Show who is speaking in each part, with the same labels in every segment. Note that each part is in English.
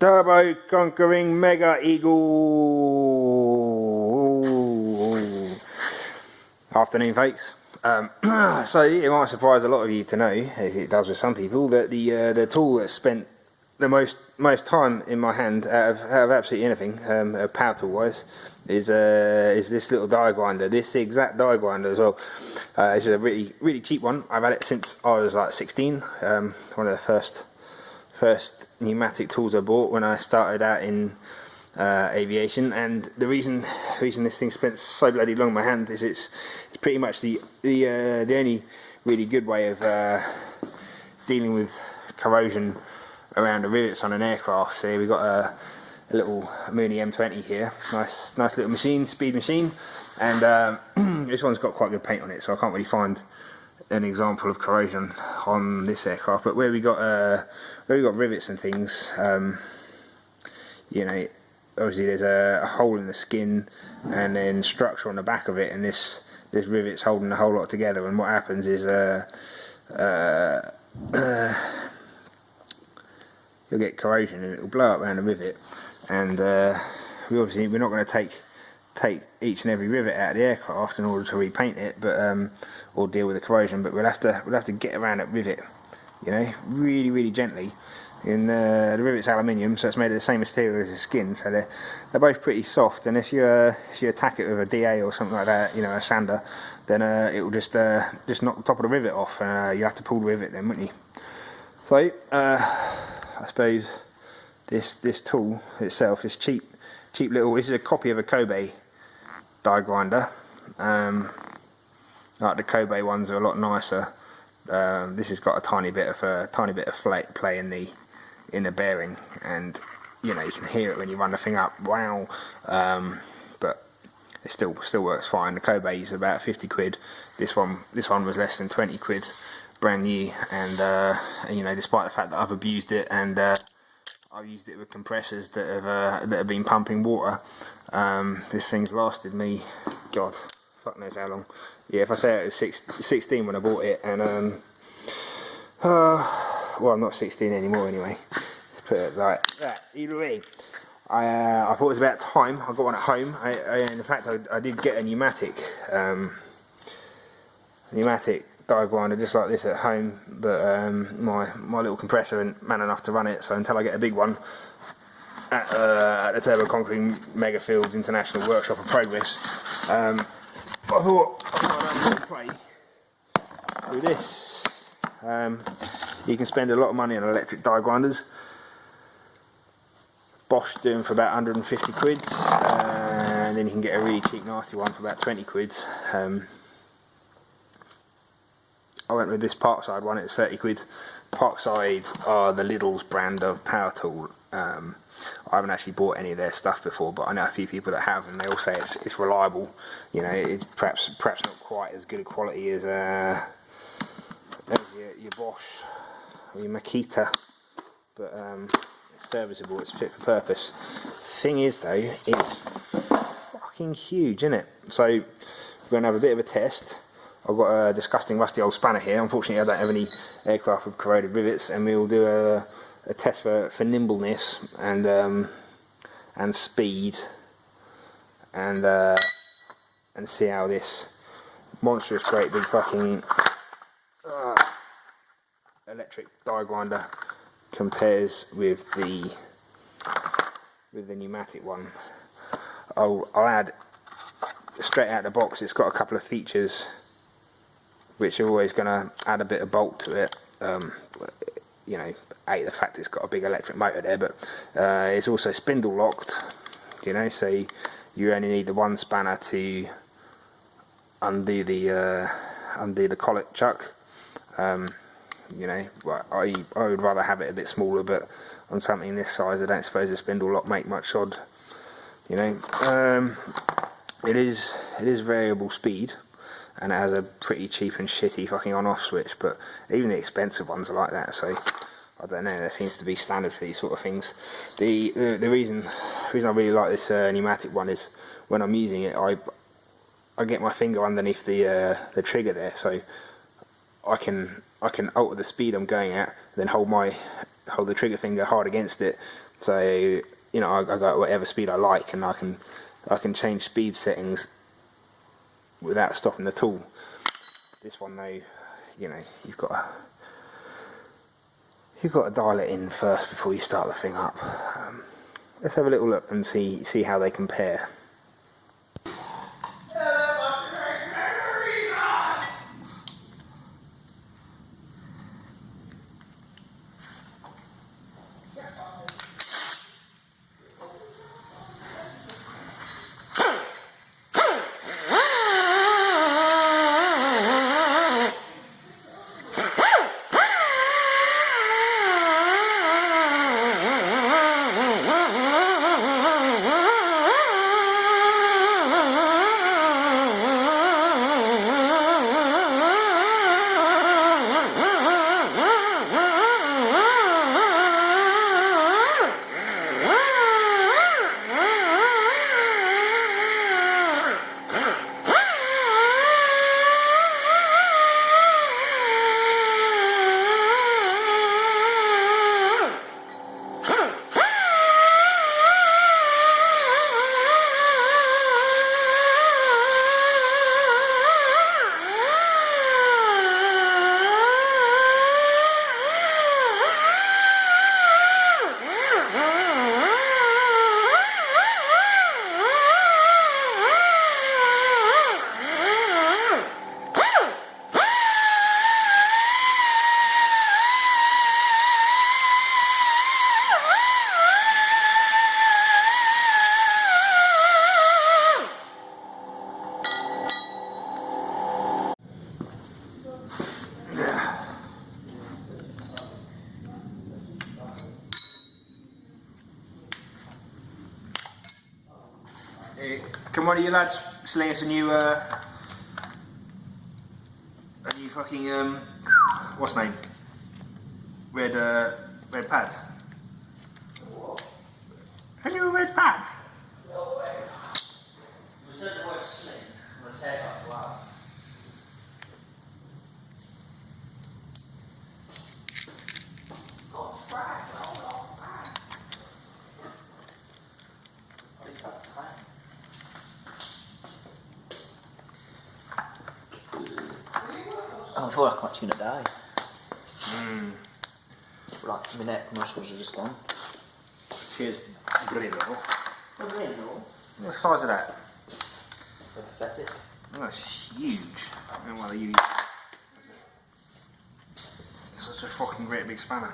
Speaker 1: Turbo conquering Mega Eagle. Afternoon, folks. So it might surprise a lot of you to know, as it does with some people, that the tool that spent the most time in my hand out of absolutely anything, power tool wise, is this little die grinder. This exact die grinder as well. This is a really cheap one. I've had it since I was like 16. One of the first pneumatic tools I bought when I started out in aviation, and the reason this thing spent so bloody long in my hand is it's pretty much the only really good way of dealing with corrosion around the rivets on an aircraft. So we've got a little Mooney M20 here, nice little machine, speed machine, and this one's got quite good paint on it, so I can't really find an example of corrosion on this aircraft. But where we got rivets and things, you know, obviously there's a hole in the skin and then structure on the back of it, and this rivet's holding the whole lot together. And what happens is you'll get corrosion and it'll blow up around the rivet. And we're not going to take each and every rivet out of the aircraft in order to repaint it, but or deal with the corrosion. But we'll have to get around that rivet, you know, really gently. And the rivet's aluminium, so it's made of the same material as the skin, so they're both pretty soft. And if you attack it with a DA or something like that, you know, a sander, then it will just knock the top of the rivet off, and you have to pull the rivet then, wouldn't you? So I suppose this tool itself is cheap little. This is a copy of a Kobe die grinder. Like the Kobe ones are a lot nicer. This has got a tiny bit of flake play in the bearing, and you know, you can hear it when you run the thing up. Wow! But it still works fine. The Kobe is about 50 quid. This one was less than 20 quid, brand new. And you know, despite the fact that I've abused it and I've used it with compressors that have been pumping water, this thing's lasted me, God, fuck knows how long. Yeah, if I say it was 16 when I bought it, and well, I'm not 16 anymore anyway. Let's put it like that. Either way, I thought it was about time. I got one at home. In fact, I did get a pneumatic die grinder just like this at home, but my little compressor isn't man enough to run it. So until I get a big one at the Turbo Conquering Mega Fields International Workshop of Progress, I thought I'd play with this. You can spend a lot of money on electric die grinders. Bosch do them for about 150 quid, and then you can get a really cheap nasty one for about 20 quid. I went with this Parkside one, it's 30 quid. Parkside are the Lidl's brand of power tool. I haven't actually bought any of their stuff before, but I know a few people that have, and they all say it's reliable. You know, it's perhaps not quite as good a quality as your Bosch or your Makita, but it's serviceable, it's fit for purpose. Thing is though, it's fucking huge, isn't it? So we're going to have a bit of a test. I've got a disgusting rusty old spanner here. Unfortunately, I don't have any aircraft with corroded rivets, and we'll do a test for nimbleness and speed, and see how this monstrous great big fucking electric die grinder compares with the pneumatic one. I'll add straight out of the box. It's got a couple of features which are always going to add a bit of bulk to it. You know, the fact it's got a big electric motor there, but it's also spindle locked, you know, so you only need the one spanner to undo the collet chuck. You know, I would rather have it a bit smaller, but on something this size I don't suppose a spindle lock make much odd, you know. It is variable speed, and it has a pretty cheap and shitty fucking on-off switch, but even the expensive ones are like that, so I don't know, that seems to be standard for these sort of things. The reason I really like this pneumatic one is when I'm using it, I get my finger underneath the trigger there, so I can alter the speed I'm going at, then hold the trigger finger hard against it, So you know, I go at whatever speed I like, and I can change speed settings without stopping the tool. This one though, you know, you've got to dial it in first before you start the thing up. Let's have a little look and see how they compare. Can one of you lads sling us a new fucking what's the name? Red pad.
Speaker 2: What?
Speaker 1: A new red pad.
Speaker 2: No way. We said the word sling. I'm gonna take that as well. Oh, it's fried. Oh, fried. Oh, these pads are tiny. Oh, I thought I caught you in a die. Like, my neck muscles are just gone.
Speaker 1: Cheers, brilliant little.
Speaker 2: Brilliant, no?
Speaker 1: What size is that?
Speaker 2: Pathetic.
Speaker 1: Oh, that's huge. I don't know whether you. It's such a fucking great big spanner.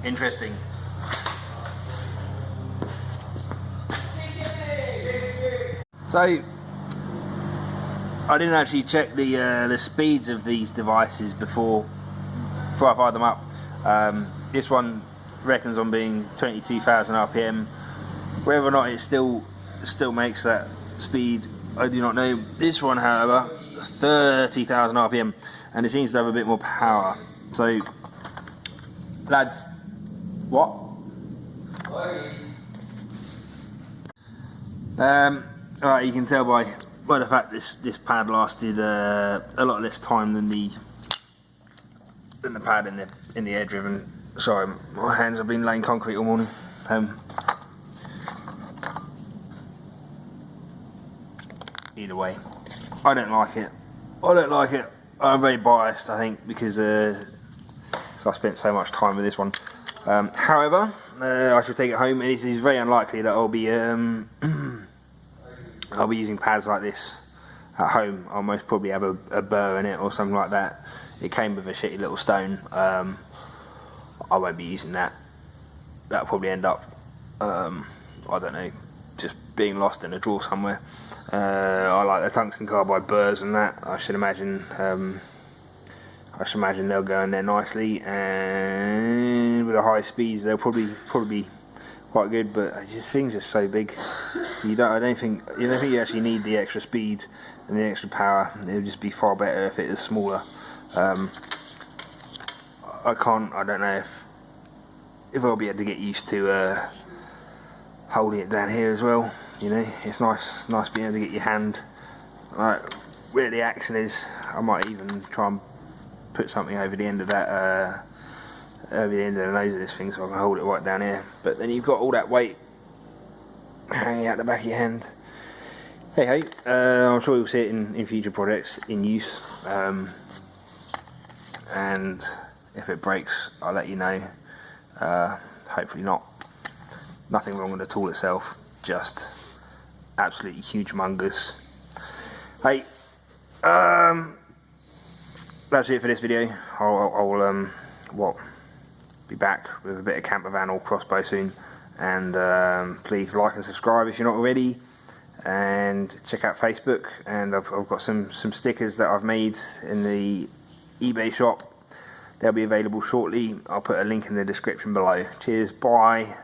Speaker 1: Interesting. So I didn't actually check the speeds of these devices before I fired them up. This one reckons on being 22,000 RPM. Whether or not it still makes that speed, I do not know. This one, however, 30,000 RPM, and it seems to have a bit more power. So, lads, what? Alright, you can tell by the fact this pad lasted a lot less time than the pad in the air driven. Sorry, my hands have been laying concrete all morning. Either way, I don't like it. I'm very biased, I think, because I spent so much time with this one. However, I shall take it home, and it is very unlikely that I'll be using pads like this at home. I'll most probably have a burr in it or something like that. It came with a shitty little stone. I won't be using that. That'll probably end up, I don't know, just being lost in a drawer somewhere. I like the tungsten carbide burrs and that. I should imagine they'll go in there nicely, and with the high speeds they'll probably be quite good. But these things are so big. I don't think you actually need the extra speed and the extra power. It would just be far better if it was smaller. I don't know if I'll be able to get used to holding it down here as well. You know, it's nice being able to get your hand right where the action is. I might even try and put something over the end of that, over the end of the nose of this thing, so I can hold it right down here. But then you've got all that weight hanging out the back of your hand. Hey, I'm sure you'll see it in future projects in use. And if it breaks, I'll let you know. Hopefully not. Nothing wrong with the tool itself, just absolutely humongous. Hey, that's it for this video. I'll be back with a bit of camper van or crossbow soon. And please like and subscribe if you're not already. And check out Facebook. And I've got some stickers that I've made in the eBay shop. They'll be available shortly. I'll put a link in the description below. Cheers, bye.